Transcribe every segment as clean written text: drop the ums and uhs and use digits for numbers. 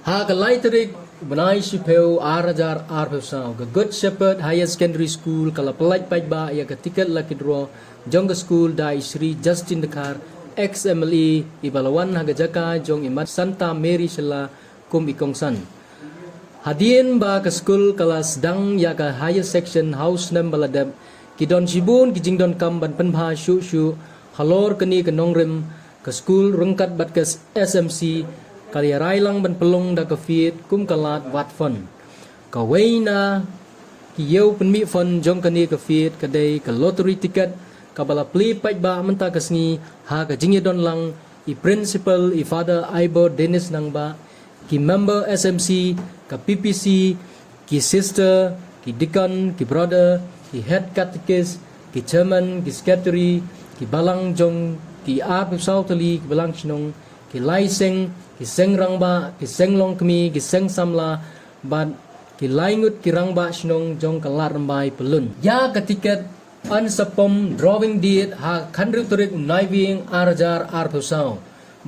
Ha kalaiterik benai sipeu arajar arpesau ke Good Shepherd Higher Secondary School kala pelaj pajba ya ke tiket lakidro jong ke school dai Sri Justin Dekar XMLE ibalawan hagajaka jong imat Santa Mary Shela kum ikongsan. Hadien ba ke school kala sedang ya ke higher section house nem baladab kidon sibun kijingdon kam ban penbha syu syu halor keni ke nongrim ke school rengkat bat ke SMC kali railang ban pelong da ke fiat kum kalat watfon ka weina ki yeu penmi fon jong kani ke fiat kadai ke lottery ticket ka bala pli paj ba menta ke sngi ha ka jingye don lang i principal i father Ibo Dennis nang ba ki member SMC ka PPC ki sister ki deacon ki brother ki head catechist ki chairman ki secretary ki balang jong ki ap sautali ki balang chinong ki laiseng ki seng rangba ki seng long kemi ki seng samla bat ki laingut ki rangba shnong jong kalar rambai pelun ya ketiket ansapom drawing diet ha khandru turik naiving arajar arthusau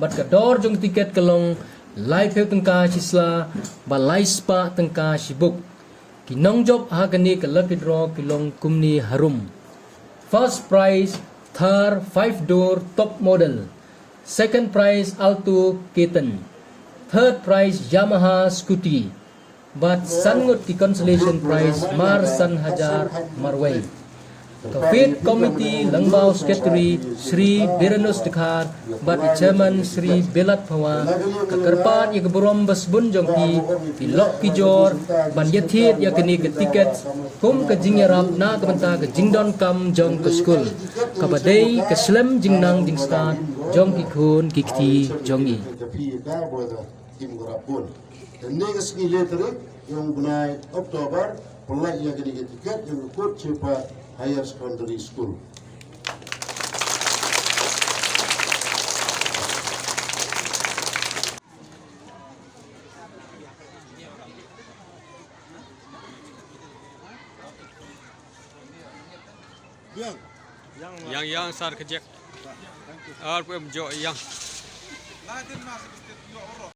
bat ka dor jong tiket kelong live tengka sisla ba laispa tengka sibuk ki nongjob ha kani ka lucky draw kilong kumni harum first prize Thar 5 door top model. Second prize Alto Ketan. Third prize Yamaha Scooty. But sangut ki consolation prize Mar San Hajar Marway. The Fifth Committee Langbao Secretary Sri Biranus Dekar but the Chairman Sri Belat Pawa Kakarpat ya keburom basbun jongki ki lok ki jor ban yathit ya keni ke tiket kum ke jingyarap na kementa ke jingdon kam jong ke school kabadai ke slem jingnang jingstan jong ki khun ki kti jongi dan negas ni letterik yang bunai Oktober pelaj yang keni ke tiket yang ikut cepat Higher Secondary School. Yang sar kejek. RPM jo yang.